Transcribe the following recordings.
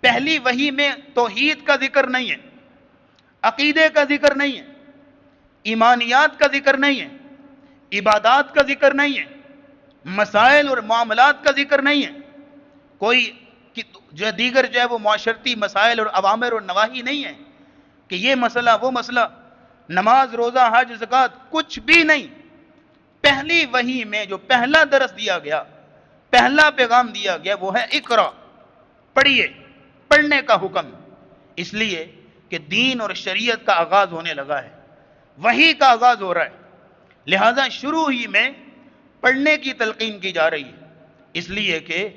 پہلی وحی میں توحید کا ذکر نہیں ہے، عقیدے کا ذکر نہیں ہے، ایمانیات کا ذکر نہیں ہے، عبادات کا ذکر نہیں ہے، مسائل اور معاملات کا ذکر نہیں ہے، کوئی جو دیگر جو ہے وہ معاشرتی مسائل اور اوامر اور نواہی نہیں ہے کہ یہ مسئلہ وہ مسئلہ، نماز روزہ حج زکوٰۃ کچھ بھی نہیں۔ پہلی وحی میں جو پہلا درس دیا گیا، پہلا پیغام دیا گیا وہ ہے اقرا، پڑھیے، پڑھنے کا حکم، اس لیے کہ دین اور شریعت کا آغاز ہونے لگا ہے، وحی کا آغاز ہو رہا ہے، لہذا شروع ہی میں پڑھنے کی تلقین کی جا رہی ہے، اس لیے کہ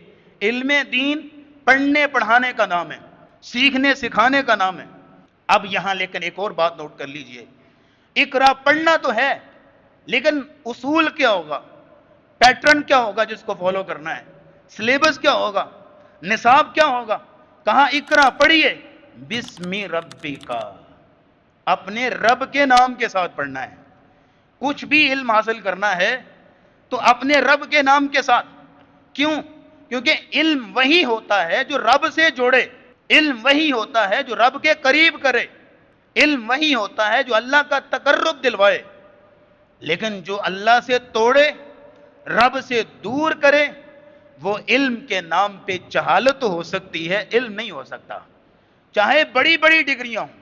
علم دین پڑھنے پڑھانے کا نام ہے، سیکھنے سکھانے کا نام ہے۔ اب یہاں لیکن ایک اور بات نوٹ کر لیجئے، اقرا پڑھنا تو ہے، لیکن اصول کیا ہوگا، پیٹرن کیا ہوگا جس کو فالو کرنا ہے، سلیبس کیا ہوگا، نصاب کیا ہوگا؟ کہاں اقرا پڑھیے بسم ربک، اپنے رب کے نام کے ساتھ پڑھنا ہے۔ کچھ بھی علم حاصل کرنا ہے تو اپنے رب کے نام کے ساتھ۔ کیوں؟ کیونکہ علم وہی ہوتا ہے جو رب سے جوڑے، علم وہی ہوتا ہے جو رب کے قریب کرے، علم وہی ہوتا ہے جو اللہ کا تقرب دلوائے، لیکن جو اللہ سے توڑے، رب سے دور کرے، وہ علم کے نام پہ جہالت ہو سکتی ہے، علم نہیں ہو سکتا۔ چاہے بڑی بڑی ڈگریاں ہوں،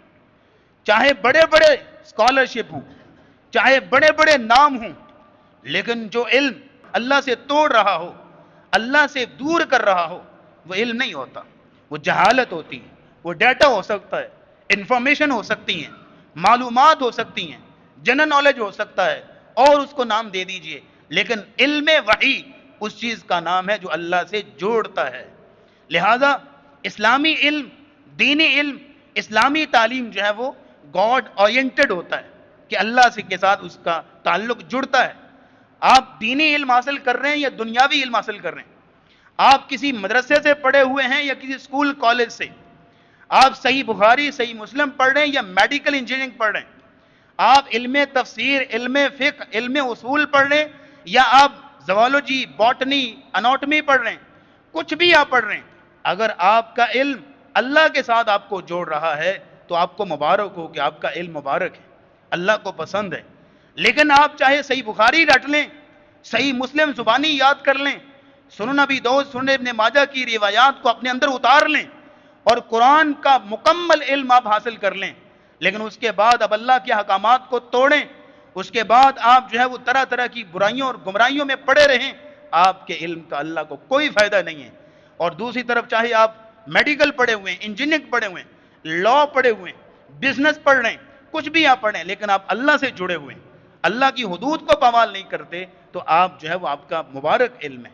چاہے بڑے بڑے اسکالرشپ ہوں، چاہے بڑے بڑے نام ہوں، لیکن جو علم اللہ سے توڑ رہا ہو، اللہ سے دور کر رہا ہو، وہ علم نہیں ہوتا، وہ جہالت ہوتی ہے۔ وہ ڈیٹا ہو سکتا ہے، انفارمیشن ہو سکتی ہیں، معلومات ہو سکتی ہیں، جنرل نالج ہو سکتا ہے، اور اس کو نام دے دیجئے، لیکن علم وحی اس چیز کا نام ہے جو اللہ سے جوڑتا ہے۔ لہذا اسلامی علم، دینی علم، اسلامی تعلیم جو ہے وہ گاڈ اورینٹڈ ہوتا ہے کہ اللہ سے کے ساتھ اس کا تعلق جڑتا ہے۔ آپ دینی علم حاصل کر رہے ہیں یا دنیاوی علم حاصل کر رہے ہیں، آپ کسی مدرسے سے پڑھے ہوئے ہیں یا کسی اسکول کالج سے، آپ صحیح بخاری صحیح مسلم پڑھ رہے ہیں یا میڈیکل انجینئرنگ پڑھ رہے ہیں، آپ علم تفسیر، علم فقہ، علم اصول پڑھ رہے ہیں یا آپ زوالوجی، باٹنی، اناٹمی پڑھ رہے ہیں، کچھ بھی آپ پڑھ رہے ہیں، اگر آپ کا علم اللہ کے ساتھ آپ کو جوڑ رہا ہے تو آپ کو مبارک ہو کہ آپ کا علم مبارک ہے، اللہ کو پسند ہے۔ لیکن آپ چاہے صحیح بخاری رٹ لیں، صحیح مسلم زبانی یاد کر لیں، سنن ابی داؤد، سنن ابن ماجہ کی روایات کو اپنے اندر اتار لیں، اور قرآن کا مکمل علم آپ حاصل کر لیں، لیکن اس کے بعد اب اللہ کے احکامات کو توڑیں، اس کے بعد آپ جو ہے وہ طرح طرح کی برائیوں اور گمراہیوں میں پڑے رہیں، آپ کے علم کا اللہ کو کوئی فائدہ نہیں ہے۔ اور دوسری طرف چاہے آپ میڈیکل پڑھے ہوئے ہیں، انجینئرنگ پڑھے ہوئے ہیں، لا پڑھے ہوئے ہیں، بزنس پڑھ رہے ہیں، کچھ بھی آپ پڑھیں، لیکن آپ اللہ سے جڑے ہوئے ہیں، اللہ کی حدود کو پامال نہیں کرتے، تو آپ جو ہے وہ آپ کا مبارک علم ہے،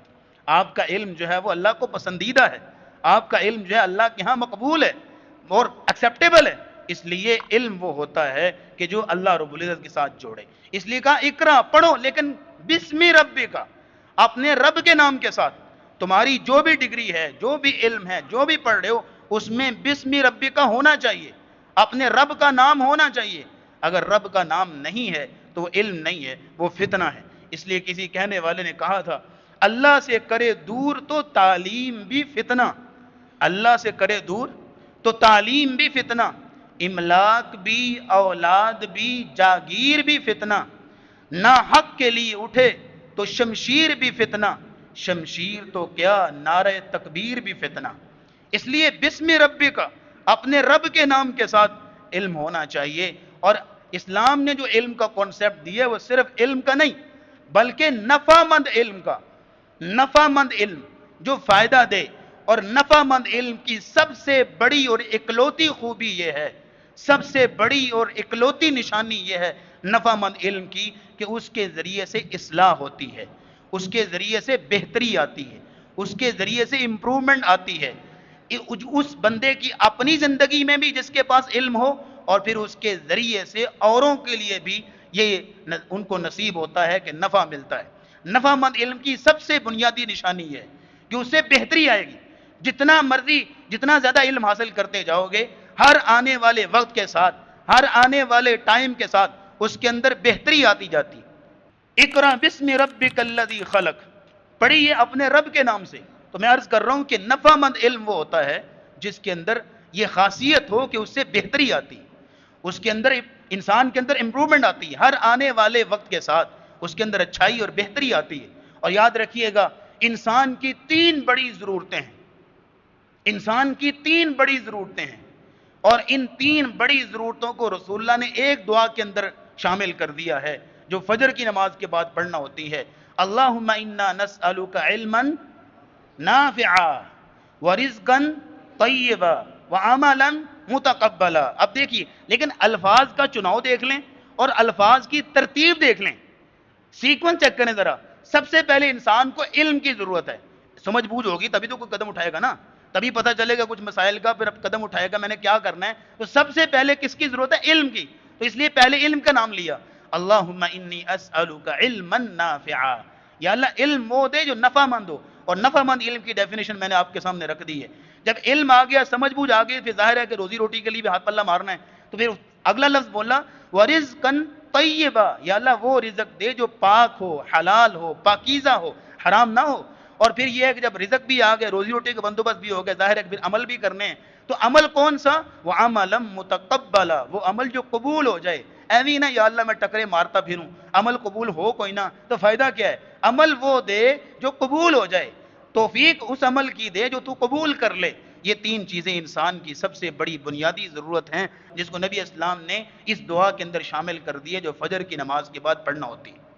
آپ کا علم جو ہے وہ اللہ کو پسندیدہ ہے، آپ کا علم جو ہے اللہ کے ہاں مقبول ہے اور ایکسیپٹیبل ہے۔ اس لیے علم وہ ہوتا ہے کہ جو اللہ رب العزت کے ساتھ جوڑے، اس لیے کہا اقرا پڑھو، لیکن بسم ربک، اپنے رب کے نام کے ساتھ۔ تمہاری جو بھی ڈگری ہے، جو بھی علم ہے، جو بھی پڑھ رہے ہو، اس میں بسم ربک ہونا چاہیے، اپنے رب کا نام ہونا چاہیے۔ اگر رب کا نام نہیں ہے تو وہ علم نہیں ہے، وہ فتنہ ہے۔ اس لیے کسی کہنے والے نے کہا تھا، اللہ سے کرے دور تو تعلیم بھی فتنہ، اللہ سے کرے دور تو تعلیم بھی فتنہ، املاک بھی، اولاد بھی، جاگیر بھی فتنہ، نہ حق کے لیے اٹھے تو شمشیر بھی فتنہ، شمشیر تو کیا نعرہ تکبیر بھی فتنہ۔ اس لیے بسم ربک، اپنے رب کے نام کے ساتھ علم ہونا چاہیے۔ اور اسلام نے جو علم کا کانسیپٹ دیا ہے وہ صرف علم کا نہیں بلکہ نفع مند علم کا، نفع مند علم جو فائدہ دے۔ اور نفع مند علم کی سب سے بڑی اور اکلوتی خوبی یہ ہے، سب سے بڑی اور اکلوتی نشانی یہ ہے نفع مند علم کی، کہ اس کے ذریعے سے اصلاح ہوتی ہے، اس کے ذریعے سے بہتری آتی ہے، اس کے ذریعے سے امپرومنٹ آتی ہے، اس بندے کی اپنی زندگی میں بھی جس کے پاس علم ہو، اور پھر اس کے ذریعے سے اوروں کے لیے بھی یہ ان کو نصیب ہوتا ہے کہ نفع ملتا ہے۔ نفع مند علم کی سب سے بنیادی نشانی ہے کہ اس سے بہتری آئے گی۔ جتنا مرضی، جتنا زیادہ علم حاصل کرتے جاؤ گے، ہر آنے والے وقت کے ساتھ، ہر آنے والے ٹائم کے ساتھ اس کے اندر بہتری آتی جاتی۔ اقرا بسم ربک الذی خلق، پڑھیے اپنے رب کے نام سے۔ تو میں عرض کر رہا ہوں کہ نفع مند علم وہ ہوتا ہے جس کے اندر یہ خاصیت ہو کہ اس سے بہتری آتی ہے، اس کے اندر انسان کے اندر امپرومنٹ آتی ہے، ہر آنے والے وقت کے ساتھ اس کے اندر اچھائی اور بہتری آتی ہے۔ اور یاد رکھیے گا، انسان کی تین بڑی ضرورتیں ہیں، انسان کی تین بڑی ضرورتیں ہیں، اور ان تین بڑی ضرورتوں کو رسول اللہ نے ایک دعا کے اندر شامل کر دیا ہے، جو فجر کی نماز کے بعد پڑھنا ہوتی ہے۔ اللہم انا نسألک علما نافعا ورزقا طیبا وعملا متقبلا۔ اب دیکھیے، لیکن الفاظ کا چناؤ دیکھ لیں اور الفاظ کی ترتیب دیکھ لیں، سیکوینس چیک کریں ذرا۔ سب سے پہلے انسان کو علم کی ضرورت ہے، سمجھ بوجھ ہوگی تبھی تو کوئی قدم اٹھائے گا نا، تبھی پتہ چلے گا کچھ مسائل کا، پھر اب قدم اٹھائے گا میں نے کیا کرنا ہے۔ تو سب سے پہلے کس کی ضرورت ہے؟ علم کی، تو اس لیے پہلے علم کا نام لیا۔ اللہم انی اسألک علما نافعا، یا اللہ علم وہ دے جو نفع مند ہو، اور نفع مند علم کی ڈیفینیشن میں نے آپ کے سامنے رکھ دی ہے۔ جب علم آ گیا، سمجھ بوجھ آ گئی، پھر ظاہر ہے کہ روزی روٹی کے لیے بھی ہاتھ پلہ مارنا ہے، تو پھر اگلا لفظ بولا ورزقا طیبا، یا اللہ وہ رزق دے جو پاک ہو، حلال ہو، پاکیزہ ہو، حرام نہ ہو۔ اور پھر یہ ہے کہ جب رزق بھی آ گیا، روزی روٹی کا بندوبست بھی ہو گیا، ظاہر ہے کہ پھر عمل بھی کرنے ہیں، تو عمل کون سا؟ وہ عملا متقبلا، وہ عمل جو قبول ہو جائے۔ ایویں نہ یا اللہ میں ٹکرے مارتا پھروں، عمل قبول ہو کوئی نہ تو فائدہ کیا ہے؟ عمل وہ دے جو قبول ہو جائے، توفیق اس عمل کی دے جو تو قبول کر لے۔ یہ تین چیزیں انسان کی سب سے بڑی بنیادی ضرورت ہیں، جس کو نبی اسلام نے اس دعا کے اندر شامل کر دی ہے جو فجر کی نماز کے بعد پڑھنا ہوتی ہے۔